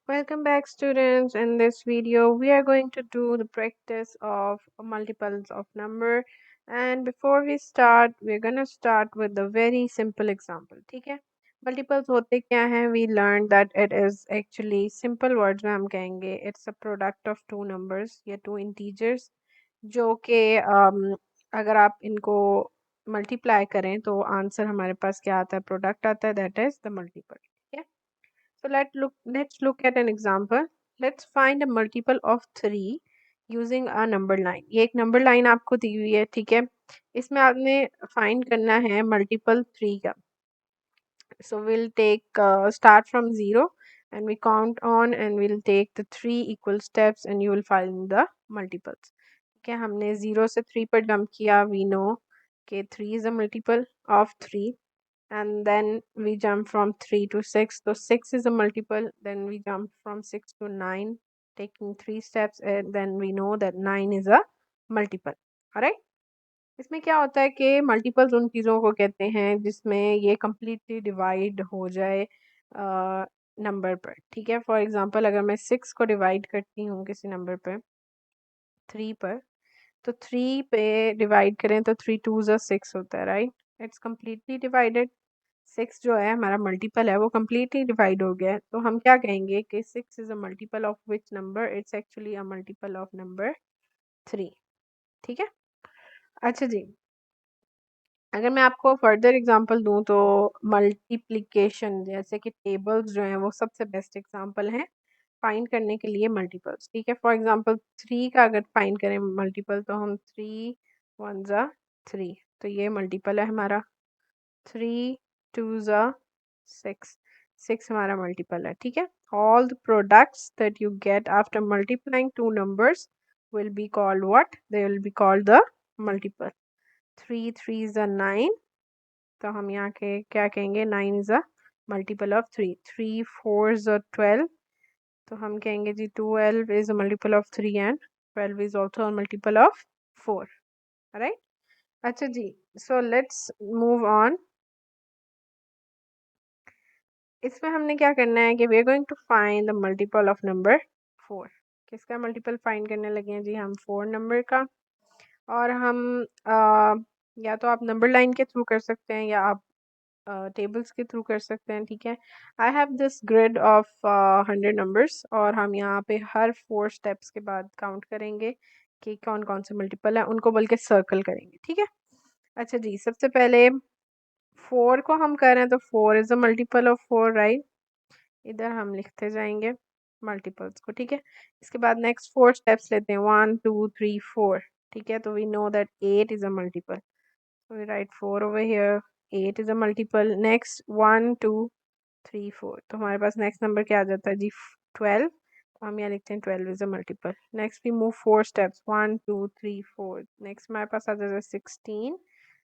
Welcome back, students. In this video, we are going to do the practice of multiples of number. And before we start, we're going to start with a very simple example. ठीक है? Multiples होते क्या हैं? We learned that it is actually simple words में हम कहेंगे it's a product of two numbers या two integers जो कि अगर आप इनको मल्टीप्लाई करें तो आंसर हमारे पास क्या आता है? प्रोडक्ट आता है, दैट इज द मल्टीपल. ठीक है? So let's look at an example. Let's find a multiple of 3 using a number line. ये एक number line आपको दी हुई है, ठीक है? इसमें आपने find करना है multiple 3 का. So we'll take start from 0 and we count on and we'll take the 3 equal steps and you will find the multiples. ठीक है, हमने 0 से 3 पर jump किया. We know कि 3 is a multiple of 3. And then we jump from 3 to 6, so 6 is a multiple. Then we jump from 6 to 9, taking 3 steps, and then we know that 9 is a multiple. Alright, इसमें क्या होता है कि multiples उन चीज़ों को कहते हैं जिसमें ये कम्प्लीटली डिवाइड हो जाए नंबर पर. ठीक है, फॉर एग्जांपल अगर मैं 6 को डिवाइड करती हूँ किसी नंबर पर 3 पर, तो 3 पे डिवाइड करें तो 3 टू ज़ा 6 होता है. Right, it's completely divided. 6 जो है हमारा मल्टीपल है वो कम्प्लीटली डिवाइड हो गया है. तो हम क्या कहेंगे कि 6 is a multiple of which number? It's actually a multiple of number 3. ठीक है, अच्छा जी, अगर मैं आपको फर्दर एग्जांपल दूं तो मल्टीप्लिकेशन जैसे कि टेबल्स जो हैं वो सबसे बेस्ट एग्जांपल हैं फाइंड करने के लिए मल्टीपल्स. ठीक है, फॉर एग्जांपल 3 का अगर फाइंड करें मल्टीपल तो हम 3 1 ज़ा 3, तो ये मल्टीपल है हमारा. 3 2 ज़ा 6, 6 हमारा मल्टीपल है. ठीक है, all the products that you get after multiplying two numbers will be called what? They will be called the multiple. 3 3 is a 9, तो हम यहाँ के क्या कहेंगे? 9 is a multiple of 3. 3 4 is a 12, तो हम कहेंगे जी 12 is a multiple of 3 and 12 is also a multiple of 4. Right? अच्छा जी, so let's move on. इसमें हमने क्या करना है कि we are going to find the multiple of number 4. किसका मल्टीपल फाइंड करने लगे हैं जी? हम 4 नंबर का. और हम या तो आप नंबर लाइन के थ्रू कर सकते हैं या आप टेबल्स के थ्रू कर सकते हैं. ठीक है, I have this grid of 100 numbers और हम यहाँ पे हर 4 स्टेप्स के बाद काउंट करेंगे कि कौन कौन से मल्टीपल है, उनको बल्कि सर्कल करेंगे. ठीक है, अच्छा जी, सबसे पहले 4 को हम कर रहे हैं तो 4 is a multiple of 4. Right, इधर हम लिखते जाएंगे मल्टीपल्स को. ठीक है, इसके बाद नेक्स्ट 4 स्टेप्स लेते हैं 1 2 3 4. ठीक है, तो we know that 8 is a multiple, so we write 4 over here. 8 is a multiple. Next 1 2 3 4, तो हमारे पास नेक्स्ट नंबर क्या आ जाता है जी? 12, तो हम यहाँ लिखते हैं 12 is a multiple. Next we move 4 steps 1 2 3 4. Next हमारे पास आ जाता है 16,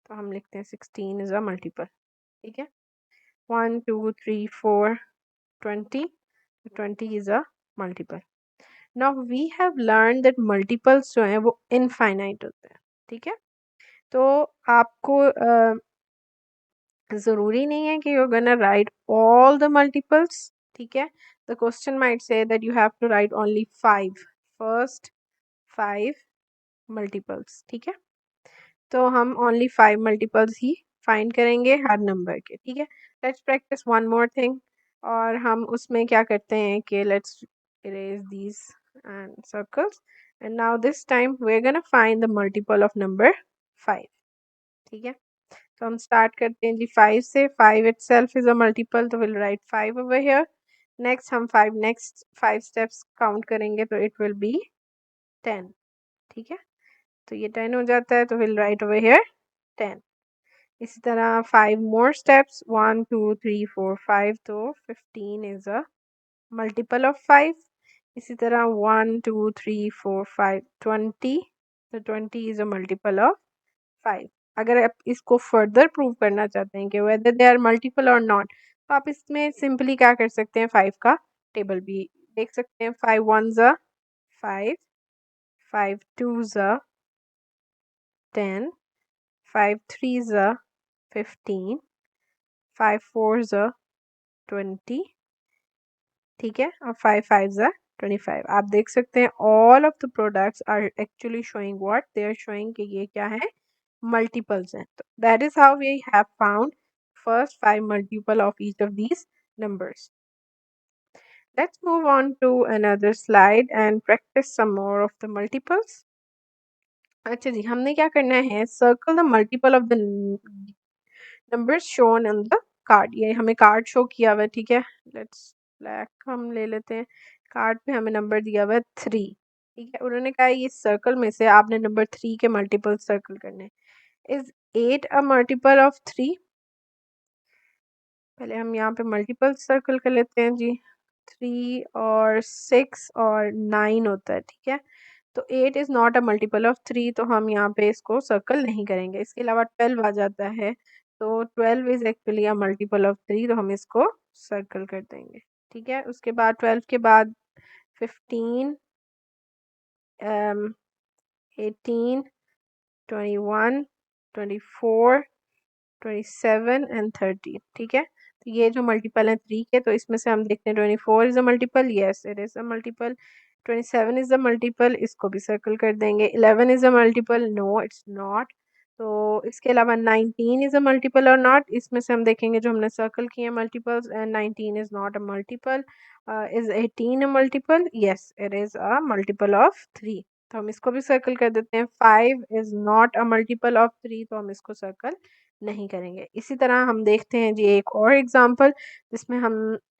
तो हम लिखते हैं 16 is a multiple. ठीक है, 1 2 3 4 20, 20 is a multiple. Now we have learned that multiples जो हैं वो इनफाइनाइट होते हैं. ठीक है, तो आपको ज़रूरी नहीं है कि you are gonna write all the multiples. ठीक है, the question might say that you have to write only 5 first 5 multiples. ठीक है, तो हम ओनली 5 मल्टीपल्स ही फाइंड करेंगे हर नंबर के. ठीक है, let's practice one more thing. और हम उसमें क्या करते हैं कि let's erase these and circles and now this time we are gonna find the multiple of number 5. ठीक है, तो हम स्टार्ट करते हैं जी 5 से. 5 itself is a multiple, तो will write 5 over here. Next हम 5 नेक्स्ट 5 स्टेप्स काउंट करेंगे तो इट विल बी 10. ठीक है, तो ये 10 हो जाता है, तो विल राइट ओवर हियर 10. इसी तरह 5 मोर स्टेप्स 1 2 3 4 5, तो 15 इज अ मल्टीपल ऑफ 5. इसी तरह 1 2 3 4 5 20, तो 20 इज अ मल्टीपल ऑफ 5. अगर आप इसको फर्दर प्रूव करना चाहते हैं कि वेदर दे आर मल्टीपल और नॉट, तो आप इसमें सिंपली क्या कर सकते हैं? 5 का टेबल भी देख सकते हैं. 5 1 ज़ा 5, 5 2 ज़ा 10, 5 3 ज़ा 15, 5 4 ज़ा 20, ठीक है, और 5 5 ज़ा 25। आप देख सकते हैं all of the products are actually showing what they are showing कि ये क्या है, मल्टीपल्स हैं। तो that is how we have found first 5 multiple of each of these numbers. Let's move on to another slide and practice some more of the multiples. अच्छा जी, हमने क्या करना है, circle the multiple of the numbers shown on the card. ये हमें card show किया हुआ है, ठीक है। लेट्स ब्लैक हम ले लेते हैं। कार्ड पे हमें नंबर दिया हुआ है 3, ठीक है। उन्होंने कहा ये सर्कल में से आपने नंबर 3 के मल्टीपल सर्कल करने। Is 8 a multiple of 3? पहले हम यहाँ पे मल्टीपल सर्कल कर लेते हैं जी। 3 और 6 और 9 होता है, ठीक है। तो 8 is not a multiple of 3, तो हम यहाँ पे इसको सर्कल नहीं करेंगे। इसके अलावा 12 आ जाता है, तो 12 is actually a multiple of 3, तो हम इसको सर्कल कर देंगे, ठीक है। उसके बाद 12 के बाद 15, 18, 21, 24, 27 एंड 30, ठीक है। तो ये जो मल्टीपल है 3 के, तो इसमें से हम देखते हैं 24 is a multiple, yes it is a multiple. 27 is a multiple, इसको भी सर्कल कर देंगे। 11 is a multiple, no it's not. तो इसके अलावा 19 इज अ मल्टीपल और नॉट, इसमें से हम देखेंगे जो हमने सर्कल किए multiples, and 19 is not a multiple. Is 18 a multiple, yes it is a multiple of 3, तो हम इसको भी सर्कल कर देते हैं। 5 is not a multiple of 3, तो हम इसको सर्कल नहीं करेंगे। इसी तरह हम देखते हैं जी एक और एग्जांपल, जिसमें हम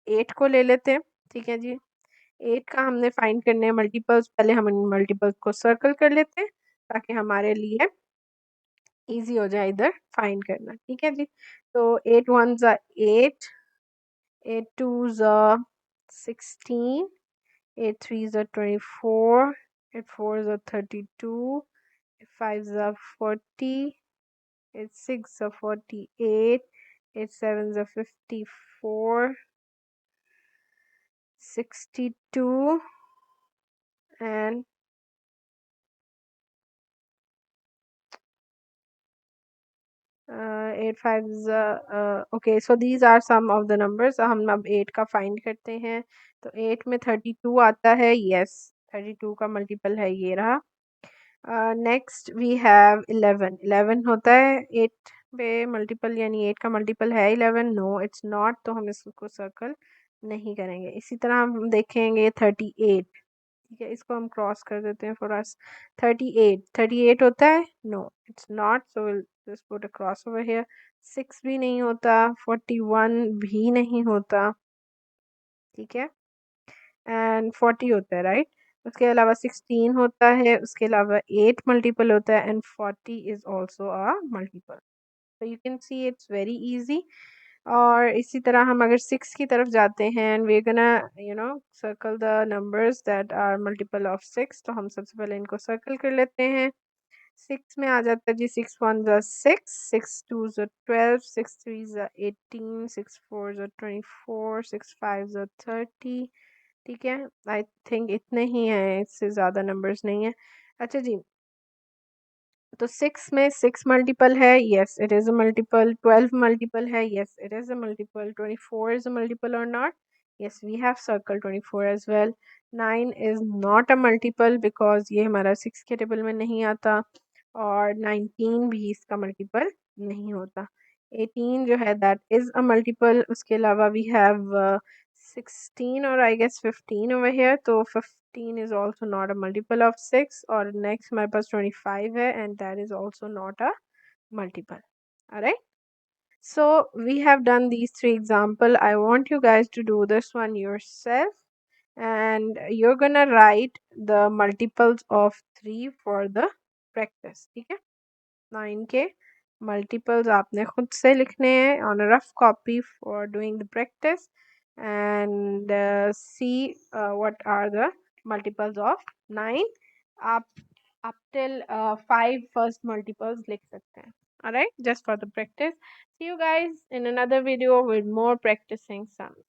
8 को ले लेते हैं, ठीक है जी। 8 का हमने फाइंड करने हैं मल्टीपल्स, पहले हम इन मल्टीपल्स को सर्कल कर लेते हैं ताकि हमारे लिए इजी हो जाए इधर फाइंड करना, ठीक है जी। तो 8 1 ज़ा 8, 8 2 ज़ा 16, 8 3 ज़ा 24, 8 4 ज़ा 32, 8 5 ज़ा 40, 8 6 ज़ा 48, 8 7 ज़ा 54, 62 and 8 5 okay, so these are some of the numbers। हम अब 8 का फाइंड करते हैं। तो 8 में 32 आता है, यस 32 का मल्टीपल है ये रहा। नेक्स्ट वी हैव 11, 11 होता है 8 पे मल्टीपल, यानी 8 का मल्टीपल है 11, नो इट्स नॉट, तो हम इसको सर्कल नहीं करेंगे। इसी तरह हम देखेंगे 38, ठीक है, इसको हम क्रॉस कर देते हैं फॉर अस। 38, 38 होता है, no it's not, so will just put a cross over here. 6 भी नहीं होता, 41 भी नहीं होता, ठीक है, एंड 40 होता है, राइट। उसके अलावा 16 होता है, उसके अलावा 8 मल्टीपल होता है, and 40 is also a multiple. तो you can see it's very easy. और इसी तरह हम अगर 6 की तरफ जाते हैं, and we gonna circle the numbers that are multiple of 6, तो हम सबसे पहले इनको सर्कल कर लेते हैं। 6 में आ जाता है जी 6 1 ज़ा 6, 6 2 ज़ा 12, 6 3 ज़ा 18, 6 4 ज़ा 24, 6 5 ज़ा 30, ठीक है। आई थिंक इतने ही हैं, इससे ज़्यादा नंबर्स नहीं है। अच्छा जी, तो 6 में 6 मल्टीपल है, yes it is a multiple. 12 multiple है, yes it is a multiple. 24 is a multiple और not, yes we have circle 24 as well. 9 is not a multiple because ये हमारा 6 के टेबल में नहीं आता, और 19 भी इसका मल्टीपल नहीं होता। 18 जो है दैट इज़ अ मल्टीपल। उसके अलावा वी हैव 16 और आई गेस 15 over here, तो 15 is also not a multiple of 6, और next हमारे पास 25 है, and that is also not a multiple. Alright, so we have done these 3 example. I want you guys to do this one yourself, and you're gonna write the multiples of 3 for the practice, ठीक है। 9 के multiples आपने खुद से लिखने हैं on a rough copy for doing the practice, and see what are the multiples of 9। आप up till 5 first multiples लिख सकते हैं। Alright, just for the practice. See you guys in another video with more practicing sums.